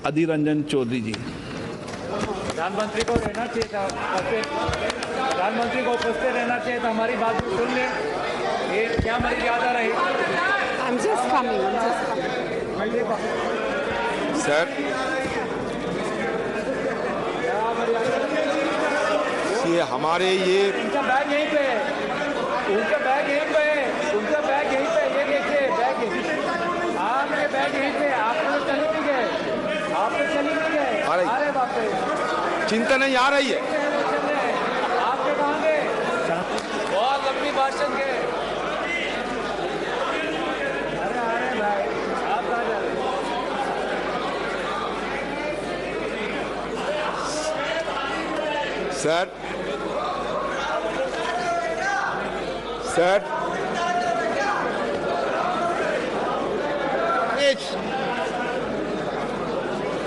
अधीर रंजन चौधरी जी। प्रधानमंत्री को रहना चाहिए था, प्रधानमंत्री को उपस्थित रहना चाहिए था, हमारी बात को सुन ले। ये क्या मर्यादा रही? I'm just coming. सर ये हमारे ये उनका बैग यहीं पे है, उनका बैग यहीं पे है, उनका बैग यहीं पे, ये देखिए बैग आपके बैग यहीं पे, आप तो चली नहीं गए, आप तो चली नहीं गए, आ रहे वापस। चिंता नहीं आ रही है, आपके कहाँ गए? बहुत लंबी भाषण के। अरे आ रहे भाई, आप कहाँ जा रहे? Sir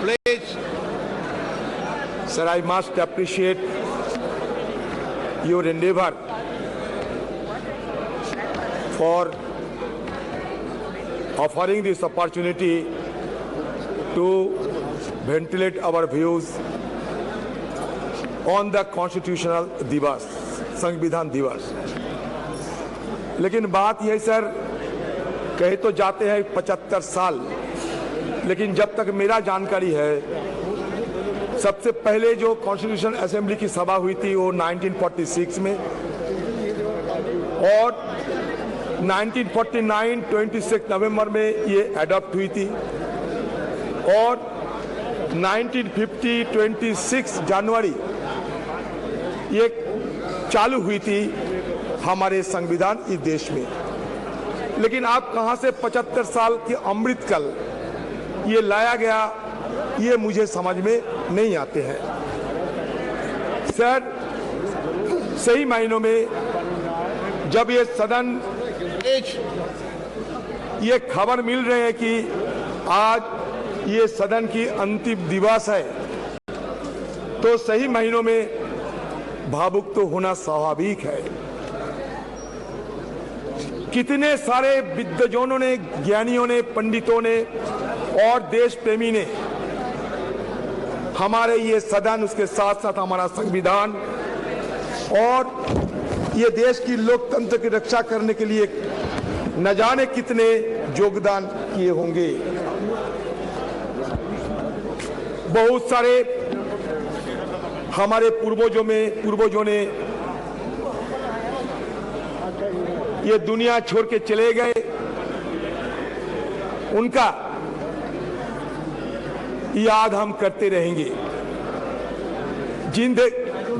please sir, I must appreciate your endeavor for offering this opportunity to ventilate our views on the constitutional दिवस, संविधान दिवस। लेकिन बात यह सर, कहे तो जाते हैं 75 साल, लेकिन जब तक मेरा जानकारी है सबसे पहले जो कॉन्स्टिट्यूशन असेंबली की सभा हुई थी वो 1946 में, और 1949 26 नवंबर में ये अडॉप्ट हुई थी, और 1950 26 जनवरी ये चालू हुई थी हमारे संविधान इस देश में। लेकिन आप कहां से 75 साल की अमृतकाल ये लाया गया, ये मुझे समझ में नहीं आते हैं सर। सही मायनों में जब ये सदन ये खबर मिल रहे हैं कि आज ये सदन की अंतिम दिवस है, तो सही महीनों में भावुक तो होना स्वाभाविक है। कितने सारे विद्वजनों ने, ज्ञानियों ने, पंडितों ने और देश प्रेमी ने हमारे ये सदन, उसके साथ साथ हमारा संविधान और ये देश की लोकतंत्र की रक्षा करने के लिए न जाने कितने योगदान किए होंगे। बहुत सारे हमारे पूर्वजों ने ये दुनिया छोड़ के चले गए, उनका याद हम करते रहेंगे।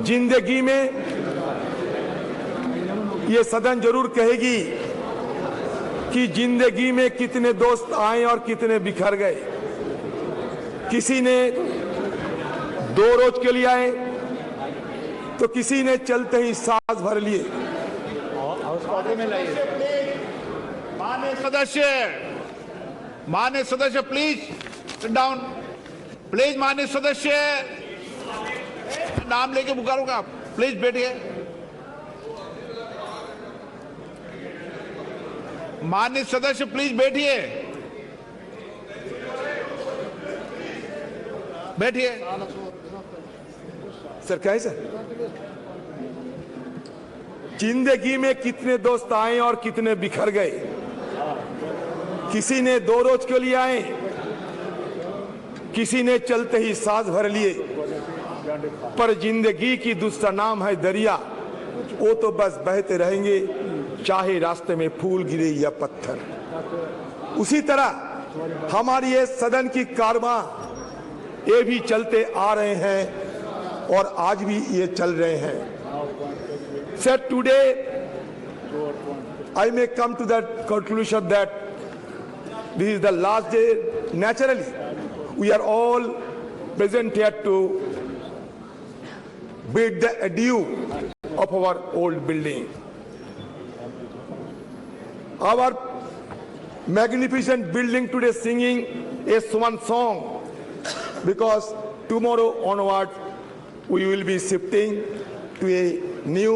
जिंदगी में ये सदन जरूर कहेगी कि जिंदगी में कितने दोस्त आए और कितने बिखर गए। किसी ने 2 रोज के लिए आए तो किसी ने चलते ही सांस भर लिए। माननीय सदस्य प्लीज सिट डाउन, प्लीज। माननीय सदस्य नाम लेके पुकारूंगा, प्लीज बैठिए। माननीय सदस्य प्लीज बैठिए, बैठिए। सर क्या है सर? जिंदगी में कितने दोस्त आए और कितने बिखर गए। किसी ने 2 रोज के लिए आए, किसी ने चलते ही सांस भर लिए, पर जिंदगी की दूसरा नाम है दरिया, वो तो बस बहते रहेंगे, चाहे रास्ते में फूल गिरे या पत्थर। उसी तरह हमारी ये सदन की कारवां ये भी चलते आ रहे हैं और आज भी ये चल रहे हैं। Sir, today I may come to that conclusion that this is the last day. Naturally, we are all present here to bid the adieu of our old building. Our magnificent building today singing a swan song, because tomorrow onward we will be shifting to a new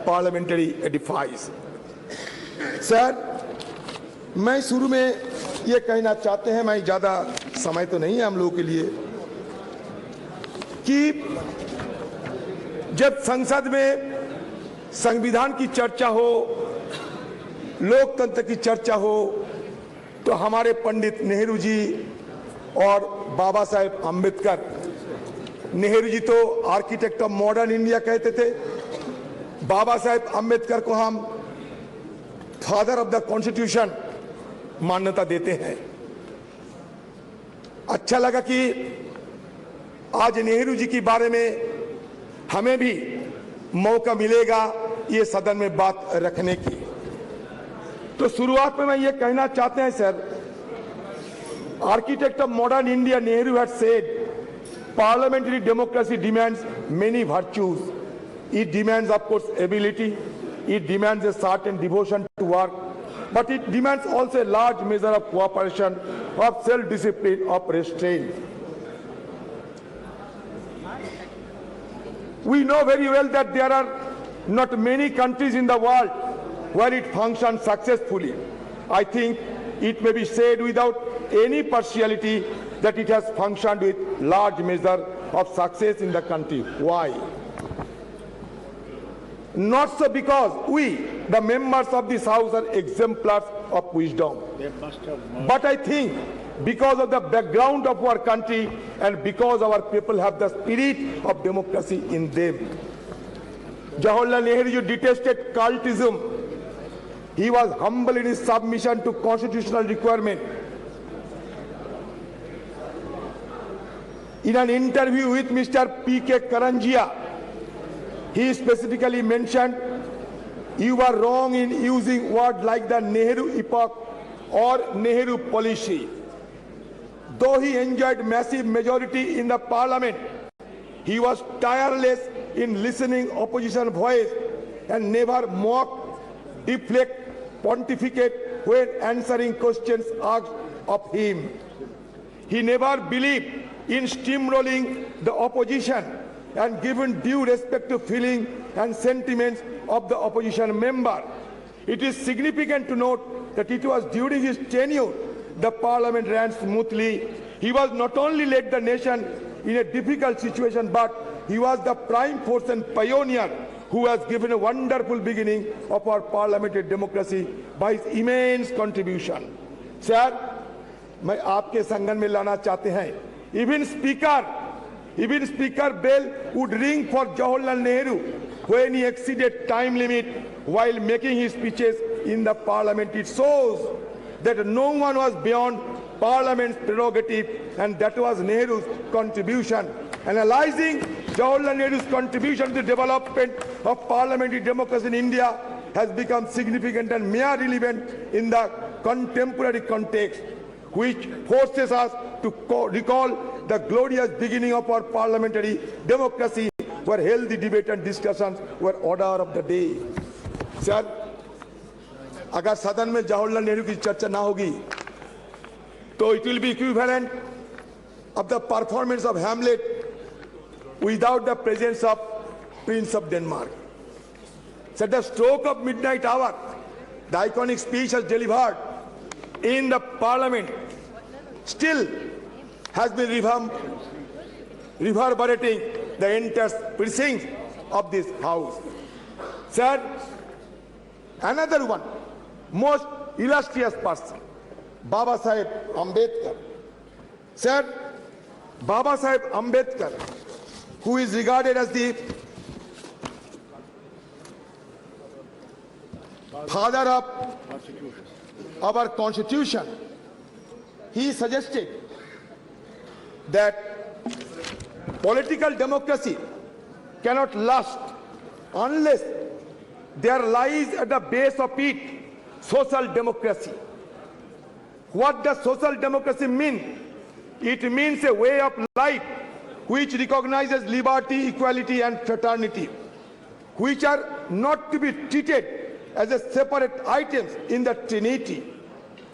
parliamentary edifice. Sir, मैं शुरू में ये कहना चाहते हैं, मैं ज्यादा समय तो नहीं है हम लोगों के लिए, कि जब संसद में संविधान की चर्चा हो, लोकतंत्र की चर्चा हो, तो हमारे पंडित नेहरू जी और बाबा साहेब अम्बेडकर, नेहरू जी तो आर्किटेक्ट ऑफ मॉडर्न इंडिया कहते थे, बाबा साहेब अम्बेडकर को हम फादर ऑफ द कॉन्स्टिट्यूशन मान्यता देते हैं। अच्छा लगा कि आज नेहरू जी के बारे में हमें भी मौका मिलेगा ये सदन में बात रखने की। तो शुरुआत में मैं ये कहना चाहते हैं sir, architect of modern India Nehru had said parliamentary democracy demands many virtues. It demands, of course, ability. It demands a certain devotion to work, but it demands also a large measure of cooperation, of self-discipline, of restraint. We know very well that there are not many countries in the world where it functions successfully. I think it may be said without any partiality that it has functioned with large measure of success in the country. Why? Not so because we, the members of this house, are exemplars of wisdom, but I think because of the background of our country and because our people have the spirit of democracy in them. Jawaharlal Nehru detested cultism. He was humble in his submission to constitutional requirement. In an interview with Mr. P.K. Karanjia, he specifically mentioned, "You are wrong in using words like the Nehru epoch or Nehru policy." Though he enjoyed massive majority in the parliament, he was tireless in listening opposition voice and never mock, deflect, pontificate when answering questions asked of him. He never believed in steamrolling the opposition and given due respect to feelings and sentiments of the opposition member. It is significant to note that it was during his tenure the parliament ran smoothly. He was not only led the nation in a difficult situation, but he was the prime force and pioneer who has given a wonderful beginning of our parliamentary democracy by his immense contribution. Sir, मैं आपके संगठन में लाना चाहते हैं, even speaker bell would ring for Jawaharlal Nehru when he exceeded time limit while making his speeches in the parliament. It shows that no one was beyond parliament's prerogative, and that was Nehru's contribution. Analyzing Jawaharlal Nehru's contribution to the development of parliamentary democracy in India has become significant and mere relevant in the contemporary context, which forces us to recall the glorious beginning of our parliamentary democracy, where healthy debate and discussions were order of the day. Sir, अगर सदन में जवाहरलाल नेहरू की चर्चा ना होगी तो it will be equivalent of the performance of Hamlet without the presence of Prince of Denmark. At the stroke of midnight hour, the iconic speech has delivered in the parliament still has been reverberating the entire precincts of this house. Sir, another one, most illustrious person, Baba Saheb Ambedkar. Sir, Baba Saheb Ambedkar, who is regarded as the father of our constitution, he suggested that political democracy cannot last unless there lies at the base of it social democracy. What does social democracy mean? It means a way of life which recognizes liberty, equality, and fraternity, which are not to be treated as a separate items in the Trinity.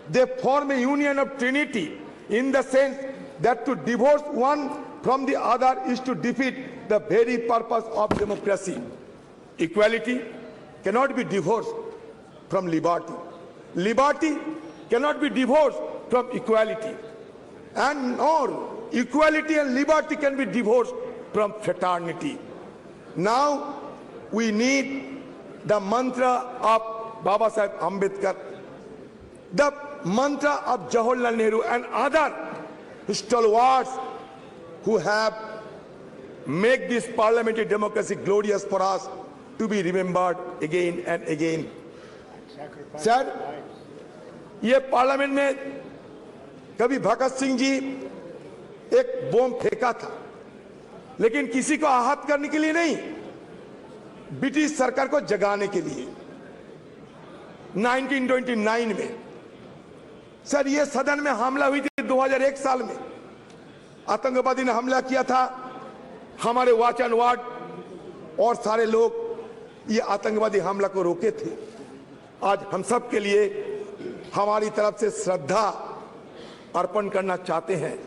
They form a union of Trinity in the sense that to divorce one from the other is to defeat the very purpose of democracy. Equality cannot be divorced from liberty. Liberty cannot be divorced from equality. And nor equality and liberty can be divorced from fraternity. Now we need the mantra of Baba Sahib Ambedkar, the mantra of Jawaharlal Nehru and other stalwarts who have made this parliamentary democracy glorious for us to be remembered again and again. Sir, ये parliament में कभी भगत सिंह जी एक बम फेंका था, लेकिन किसी को आहत करने के लिए नहीं, ब्रिटिश सरकार को जगाने के लिए। 1929 में सर ये सदन में हमला हुई थी। 2001 साल में आतंकवादी ने हमला किया था, हमारे वॉच एंड वार्ड और सारे लोग ये आतंकवादी हमला को रोके थे। आज हम सब के लिए हमारी तरफ से श्रद्धा अर्पण करना चाहते हैं।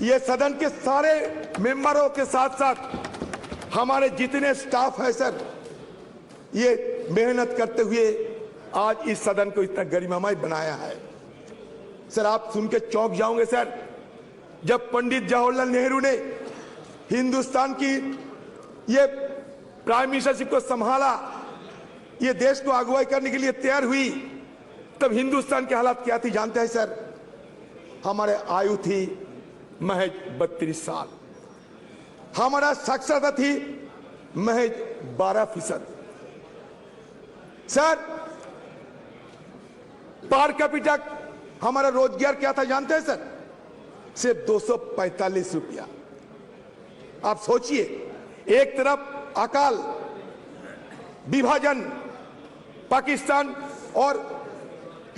ये सदन के सारे मेंबरों के साथ साथ हमारे जितने स्टाफ है सर, ये मेहनत करते हुए आज इस सदन को इतना गरिमामय बनाया है। सर आप सुन के चौंक जाओगे सर, जब पंडित जवाहरलाल नेहरू ने हिंदुस्तान की ये प्राइम मिनिस्टरशिप को संभाला, ये देश को अगुवाई करने के लिए तैयार हुई, तब हिंदुस्तान की हालत क्या थी जानते हैं सर? हमारे आयु थी महज 32 साल, हमारा साक्षरता थी महज 12%। सर पर कैपिटा हमारा रोजगार क्या था जानते हैं सर? सिर्फ 245 रुपया। आप सोचिए, एक तरफ अकाल, विभाजन, पाकिस्तान और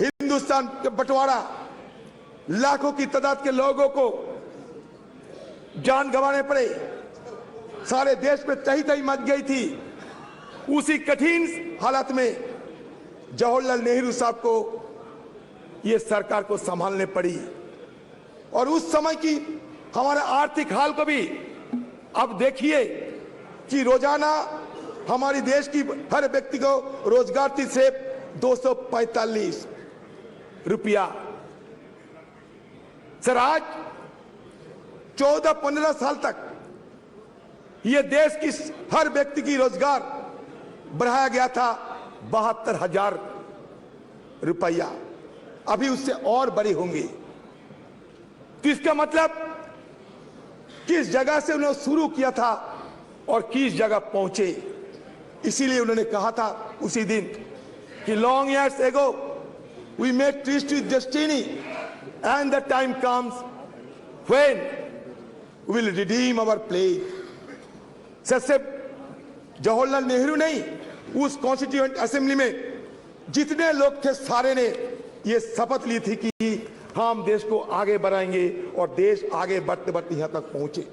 हिंदुस्तान के बंटवारा, लाखों की तादाद के लोगों को जान गंवाने पड़े, सारे देश में तही तही मच गई थी। उसी कठिन हालत में जवाहरलाल नेहरू साहब को ये सरकार को संभालने पड़ी। और उस समय की हमारे आर्थिक हाल को भी अब देखिए कि रोजाना हमारी देश की हर व्यक्ति को रोजगार थी सिर्फ 245 रुपया। सर आज 14-15 साल तक ये देश की हर व्यक्ति की रोजगार बढ़ाया गया था 72,000 रुपया, अभी उससे और बड़ी होंगी। तो इसका मतलब किस जगह से उन्होंने शुरू किया था और किस जगह पहुंचे। इसीलिए उन्होंने कहा था उसी दिन कि long years ago we made tryst with destiny and the time comes when we will redeem our pledge. सिर्फ जवाहरलाल नेहरू नहीं, उस कॉन्स्टिट्यूएंट असेंबली में जितने लोग थे सारे ने ये शपथ ली थी कि हम देश को आगे बढ़ाएंगे, और देश आगे बढ़ते बढ़ते यहां तक पहुंचे।